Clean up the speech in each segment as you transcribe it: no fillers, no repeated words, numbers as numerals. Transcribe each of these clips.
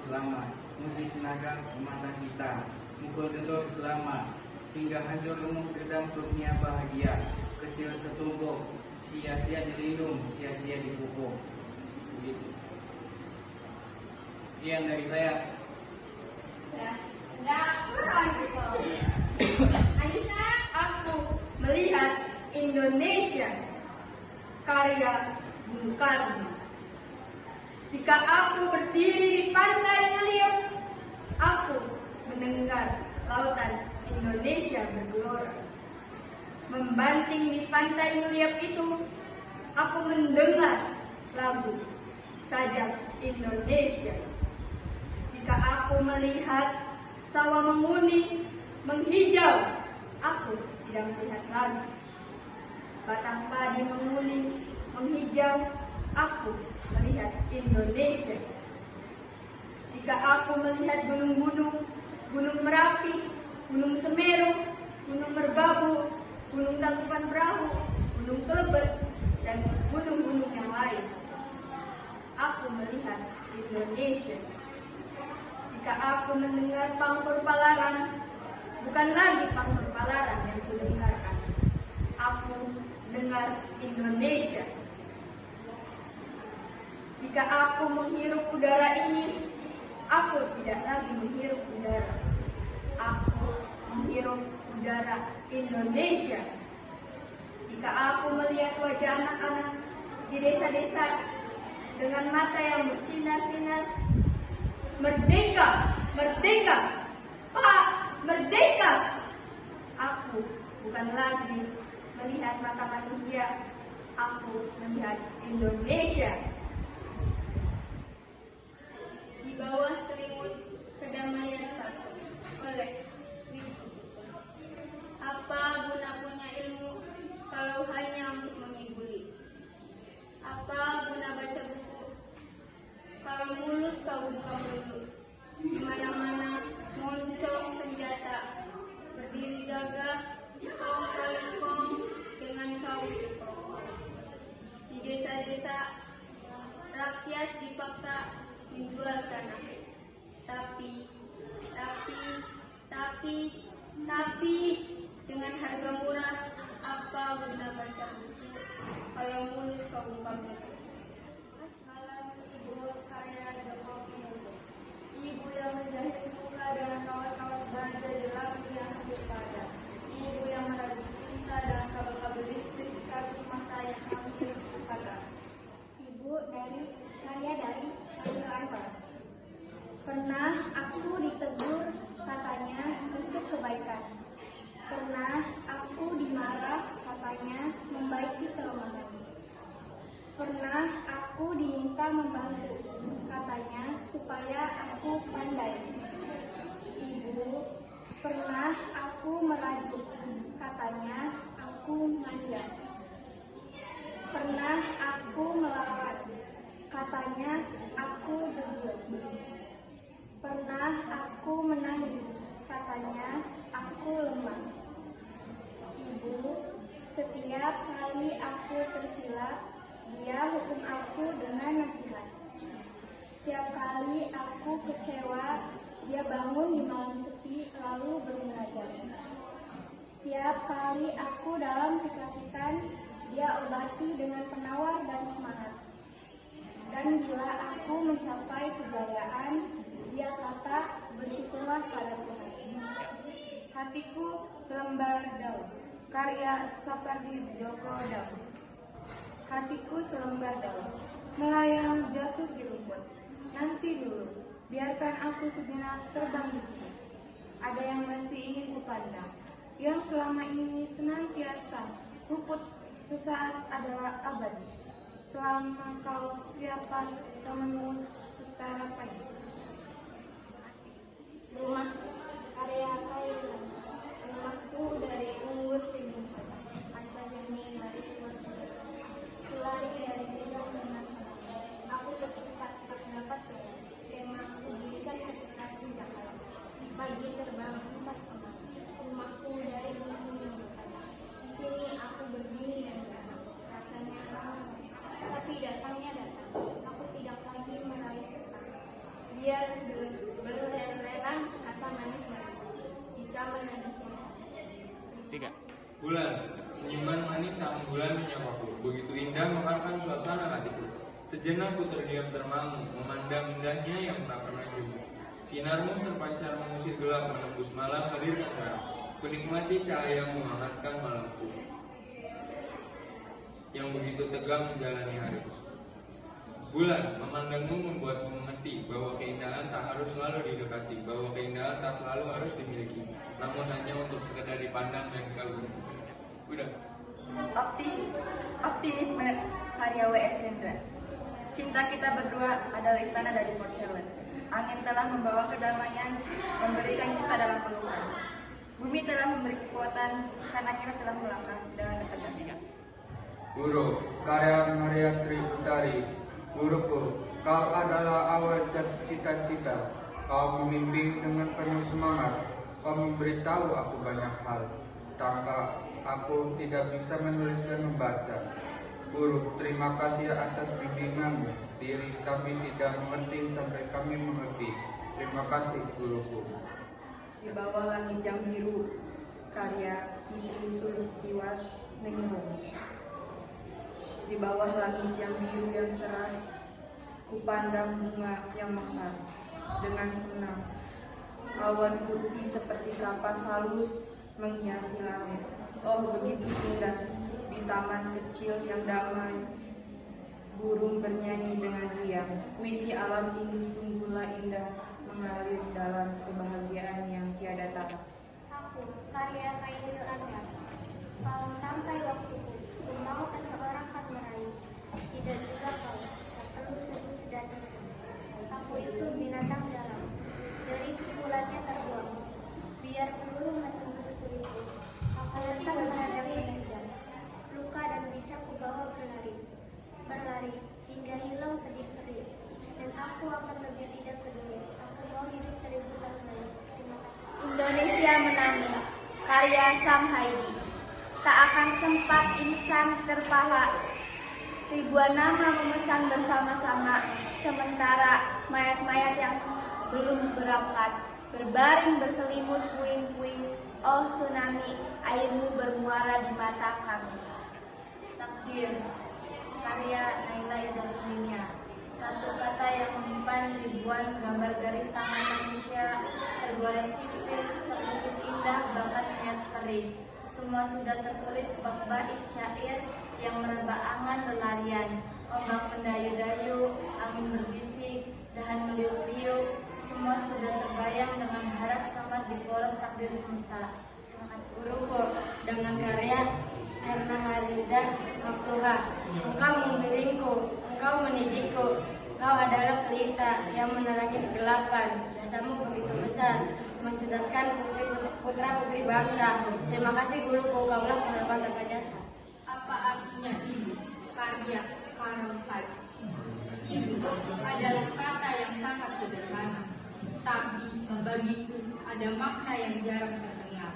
selamat, muji tenaga mata kita, mukul gendong selamat, hingga hancur remuk gedang perutnya bahagia, kecil setumpuk, sia-sia dilindung, sia-sia dipupuk. Begitu. Sekian dari saya. Enggak kurang gitu. Anissa, aku melihat Indonesia karya Bung Karno. Jika aku berdiri di pantai Ngeliat, aku mendengar lautan Indonesia bergelora. Membanting di pantai Ngeliat itu, aku mendengar lagu Sajak Indonesia. Jika aku melihat sawah menguning, menghijau, aku tidak melihat lagi. Batang padi menguning, menghijau, aku melihat Indonesia. Jika aku melihat gunung-gunung, Gunung Merapi, Gunung Semeru, Gunung Merbabu, Gunung Tangkuban Perahu, Gunung Kelebet, dan gunung-gunung yang lain, aku melihat Indonesia. Jika aku mendengar Pangkur Palaran, bukan lagi Pangkur Palaran yang kudengarkan, aku dengar Indonesia. Jika aku menghirup udara ini, aku tidak lagi menghirup udara. Aku menghirup udara Indonesia. Jika aku melihat wajah anak-anak di desa-desa dengan mata yang bersinar-sinar, merdeka, merdeka, Pak, merdeka. Aku bukan lagi melihat mata manusia, aku melihat Indonesia. Di bawah selimut kedamaian palsu oleh Wiku. Apa guna punya ilmu kalau hanya untuk mengibuli? Apa guna baca buku kalau mulut kau buka dulu? Di mana-mana moncong senjata, berdiri gagah kong kali kong dengan kau jepong. Di desa-desa rakyat dipaksa menjual tanah, tapi dengan harga murah. Apa guna baca buku kalau mulut kau buka buku? Malam Ibu karya Joko Widodo. Ibu yang menjahit muka dengan kawat-kawat baja di lampu yang hampir padam. Ibu yang merajut cinta dengan kabel-kabel listrik di kaki mata yang hampir padam. Ibu karya dari Khairil Anwar. Pernah aku ditegur katanya untuk kebaikan. Pernah aku dimarah katanya membaiki kelemahan. Pernah aku diminta membantu katanya supaya aku pandai. Ibu, pernah aku merajuk katanya aku manja. Pernah aku melawan katanya aku degil. Pernah aku menangis katanya aku lemah. Ibu, setiap kali aku tersilap, dia hukum aku dengan nasihat. Setiap kali aku kecewa, dia bangun di malam sepi lalu bermunajat. Setiap kali aku dalam kesakitan, dia obati dengan penawar dan semangat. Dan bila aku mencapai kejayaan, dia kata bersyukurlah pada Tuhan. Hatiku selembar daun, karya Sapardi Djoko Daud. Hatiku selembar daun, melayang jatuh di rumput. Nanti dulu, biarkan aku sejenak terbang di sini. Ada yang masih ingin kupandang, yang selama ini senantiasa luput sesaat adalah abadi. Selama kau siapa temanmu setara pagi. Rumah karya Khairil. Rumahku dari Unggur Timun Sada, panca jernih dari Timur Sada. Kulari dari medan dengan aku tersesat tak dapat jalan. Kemahku dirikan ketika senja malam. Pagi terbang empat kemah. Rumahku dari Gunung Timun Sada. Di sini aku berdiri dan berharap. Rasanya ramai, tapi datangnya datang. Aku tidak lagi meraih petang. Biar Taman Nabi. 3. Bulan, senyuman manis sang bulan menyapaku. Begitu indah mekarkan suasana hatiku. Sejenak ku terdiam termangu, memandang indahnya yang tak pernah jemu. Sinarmu terpancar mengusir gelap, menembus malam hadirkan terang. Kunikmati cahayamu menghangatkan malamku yang begitu tegang menjalani hari. Bulan, memandangmu membuatku mengerti bahwa keindahan tak harus selalu didekati, bahwa keindahan tak selalu harus dimiliki, namun hanya untuk sekedar dipandang dan dikagumi. Udah. Optimisme karya W.S. Hendra. Cinta kita berdua adalah istana dari porselen. Angin telah membawa kedamaian, memberikan kita dalam pelukan. Bumi telah memberi kekuatan, karena kita telah melangkah dengan ketegasan. Guru, karya Maria Tributari. Guruku, kau adalah awal cita-cita. Kau membimbing dengan penuh semangat. Kau memberitahu aku banyak hal. Tanpa aku tidak bisa menulis dan membaca. Guru, terima kasih atas bimbinganmu. Diri kami tidak mengerti sampai kami mengerti. Terima kasih, guruku. Di bawah langit yang biru, karya Nini Sulistiwaningrum. Di bawah langit yang biru yang cerah, kupandang bunga yang mekar dengan senang. Awan putih seperti kapas halus menghiasi langit. Oh, begitu indah di taman kecil yang damai. Burung bernyanyi dengan riang. Puisi alam ini sungguhlah indah, mengalir dalam kebahagiaan yang tiada tara. Aku, karya Khairil Anwar. Kalau sampai waktuku, ku mau tak seorang kan meraih. Tidak juga kau, tak perlu sedih sedang itu. Aku itu binatang dalam, dari pukulannya terbuang. Biar peluru menembus kulitku, aku tetap menghadap pengejar. Luka dan bisa ku bawa berlari hingga hilang pedih-pedih. Dan aku akan lebih tidak peduli. Aku mau hidup 1000 tahun lagi. Terima kasih. Indonesia menangis. Karya Sam Haidi. Tak akan sempat insan terpahat. Ribuan nama memesan bersama-sama, sementara mayat-mayat yang belum berangkat berbaring berselimut puing-puing. Oh tsunami, airmu bermuara di mata kami. Takdir, karya Naila Izafinia. Satu kata yang menyimpan ribuan gambar garis tangan manusia, tergores tipis, terlukis indah, bahkan niat perih. Semua sudah tertulis bak-bait syair yang merebak angan berlarian. Ombak mendayu-dayu, angin berbisik, dahan meliuk-liuk. Semua sudah terbayang dengan harap samar di polos takdir semesta. Terima kasih. Guruku, dengan karya Erna Hariza Maftuha. Engkau membimbingku, engkau mendidikku. Engkau adalah pelita yang menerangi kegelapan. Jasamu begitu besar, mencerdaskan putra-putri bangsa. Terima kasih guruku, kaulah pengharapan tanpa jasa. Apa artinya ibu? Karya Karl Veith. Ibu adalah kata yang sangat sederhana, tapi bagiku ada makna yang jarang terdengar.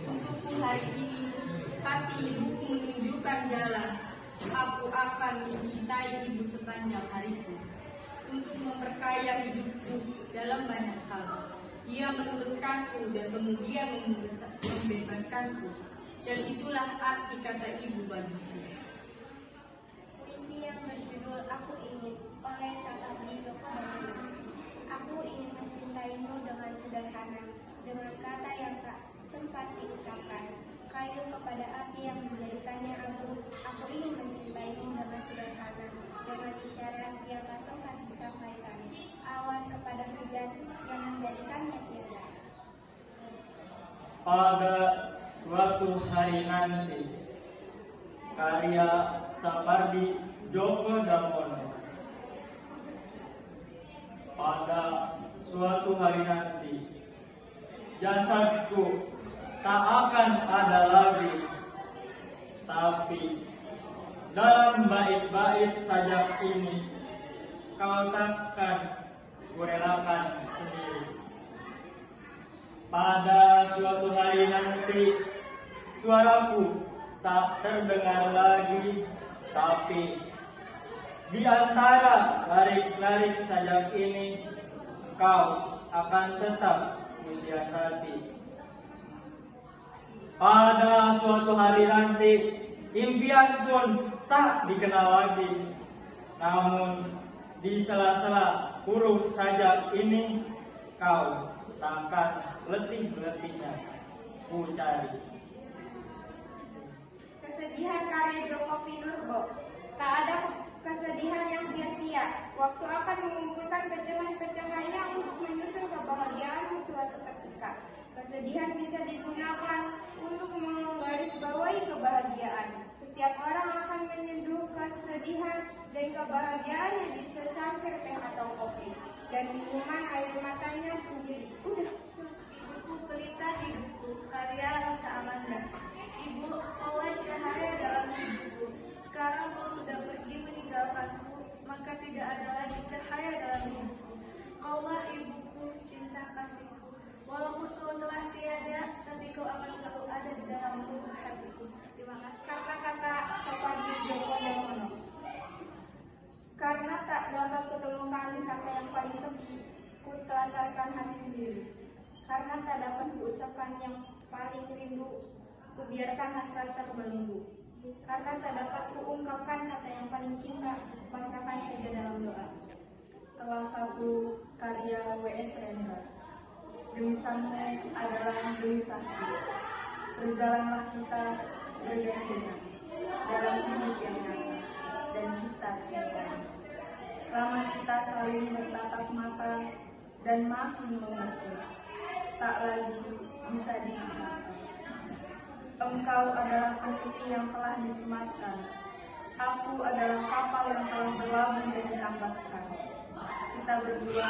Untukku hari ini, kasih ibuku menunjukkan jalan. Aku akan mencintai ibu sepanjang hariku, untuk memperkaya hidupku dalam banyak hal. Ia meluruskanku dan kemudian membebaskanku, dan itulah arti kata ibu bagiku. Puisi yang berjudul Aku Ingin oleh Sapardi Djoko Damono. Aku ingin mencintaimu dengan sederhana, dengan kata yang tak sempat diucapkan. Kayu kepada api yang menjadikannya abu. Aku ingin mencintaimu dengan sederhana, dengan isyarat yang tak sempat disampaikan. Awan kepada hujan yang menjadikannya tiada. Pada suatu hari nanti, karya Sapardi Djoko Damono. Pada suatu hari nanti, jasadku tak akan ada lagi, tapi dalam bait-bait sajak ini kau takkan kurelakan sendiri. Pada suatu hari nanti, suaraku tak terdengar lagi, tapi di antara larik-larik sajak ini kau akan tetap kusiasati. Pada suatu hari nanti, impian pun tak dikenal lagi. Namun, di sela-sela huruf sajak ini, kau takkan letih-letihnya ku cari. Kesedihan karya Joko Pinurbo. Tak ada kesedihan yang sia-sia. Waktu akan mengumpulkan pecahan-pecahannya untuk menyusun kebahagiaan suatu ketika. Kesedihan bisa digunakan untuk menggarisbawahi kebahagiaan. Setiap orang akan menyeduh kesedihan dan kebahagiaannya di secangkir teh atau kopi dan minuman air matanya sendiri. Udah. Ibuku pelita hidupku, karya Rosa Amanda. Ibu, kaulah cahaya dalam hidupku. Sekarang kau sudah pergi meninggalkanku, maka tidak ada lagi cahaya dalam hidupku. Kaulah ibuku, cinta kasihku. Walaupun kau telah tiada, tapi kau akan selalu ada di dalam lubuk hatiku. Terima kasih. Kata-kata Soekarno Djoko Damono. Karena tak dapat kutemukan kata yang paling sepi, ku telantarkan hati sendiri. Karena tak dapat kuucapkan yang paling rindu, ku biarkan hasrat terbelenggu. Karena tak dapat kuungkapkan kata yang paling cinta, pasrahkan saja dalam doa. Salah satu karya W.S. Rendra. Gemisanmu adalah gemisahku. Berjalanlah kita bergandengan dalam hidup yang nyata dan kita cintai. Lama kita saling bertatap mata dan makin mengerti, tak lagi bisa dipisahkan. Engkau adalah peniti yang telah disematkan. Aku adalah kapal yang telah berlabuh dan ditambatkan. Kita berdua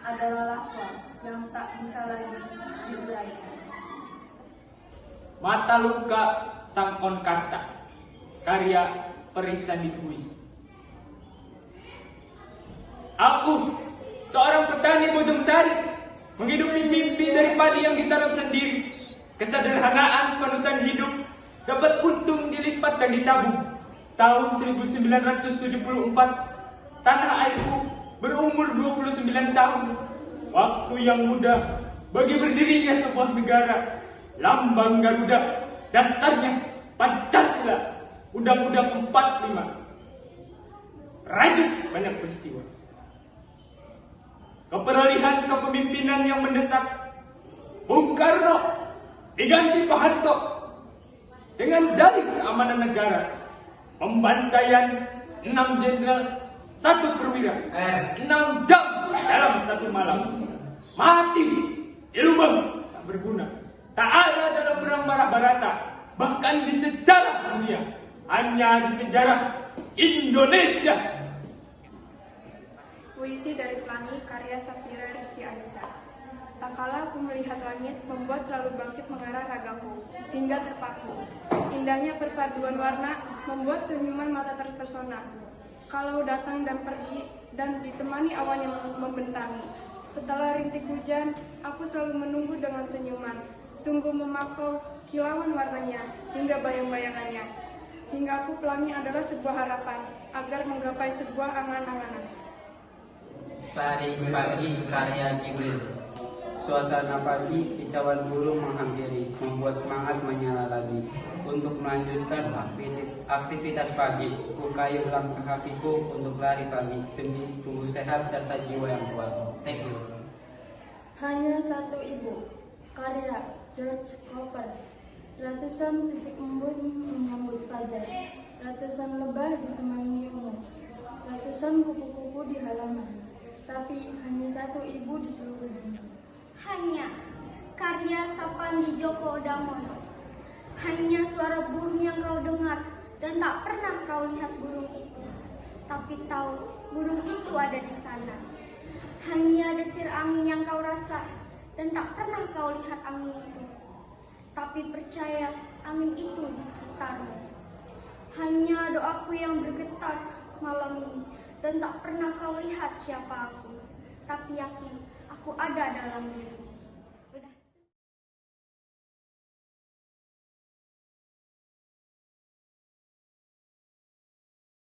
adalah lava yang tak bisa lagi diuraikan. Mata Luka Sangkon Karta, karya Perisandi Kuis. Aku, seorang petani Bojong Sari, menghidupi mimpi dari padi yang ditanam sendiri. Kesederhanaan panutan hidup dapat untung dilipat dan ditabung. Tahun 1974, tanah airku berumur 29 tahun. Waktu yang mudah bagi berdirinya sebuah negara. Lambang Garuda, dasarnya Pancasila, Undang-Undang 45. Rajut banyak peristiwa. Keperalihan kepemimpinan yang mendesak. Bung Karno diganti Pak Harto dengan dalih keamanan negara. Pembantaian 6 jenderal, 1 perwira, 6 jam dalam 1 malam. Mati di lubang tak berguna. Tak ada dalam perang Barata, bahkan di sejarah dunia, hanya di sejarah Indonesia. Puisi dari Pelangi karya Safira Rizky Anissa. Tak kala aku melihat langit, membuat selalu bangkit mengarah ragaku, hingga terpaku. Indahnya perpaduan warna, membuat senyuman mata terpesona. Kalau datang dan pergi, dan ditemani awan yang membentangi. Setelah rintik hujan, aku selalu menunggu dengan senyuman. Sungguh memakau kilauan warnanya, hingga bayang-bayangannya. Hingga aku pelangi adalah sebuah harapan, agar menggapai sebuah angan-anganan. Tarik pagi karya Jibril. Suasana pagi, kicauan burung menghampiri, membuat semangat menyala lagi. Untuk melanjutkan aktivitas pagi, ku kayuh langkah kakiku untuk lari pagi demi tubuh sehat serta jiwa yang kuat. Thank you. Hanya satu ibu, karya George Cooper. Ratusan titik embun menyambut fajar, ratusan lebah disemangi ungu, ratusan kupu-kupu di halaman, tapi hanya satu ibu di seluruh dunia. Hanya karya Sapandi Djoko Damono. Hanya suara burung yang kau dengar dan tak pernah kau lihat burung itu, tapi tahu burung itu ada di sana. Hanya desir angin yang kau rasa dan tak pernah kau lihat angin itu, tapi percaya angin itu di sekitarmu. Hanya doaku yang bergetar malam ini dan tak pernah kau lihat siapa aku, tapi yakin aku ada dalam dirimu.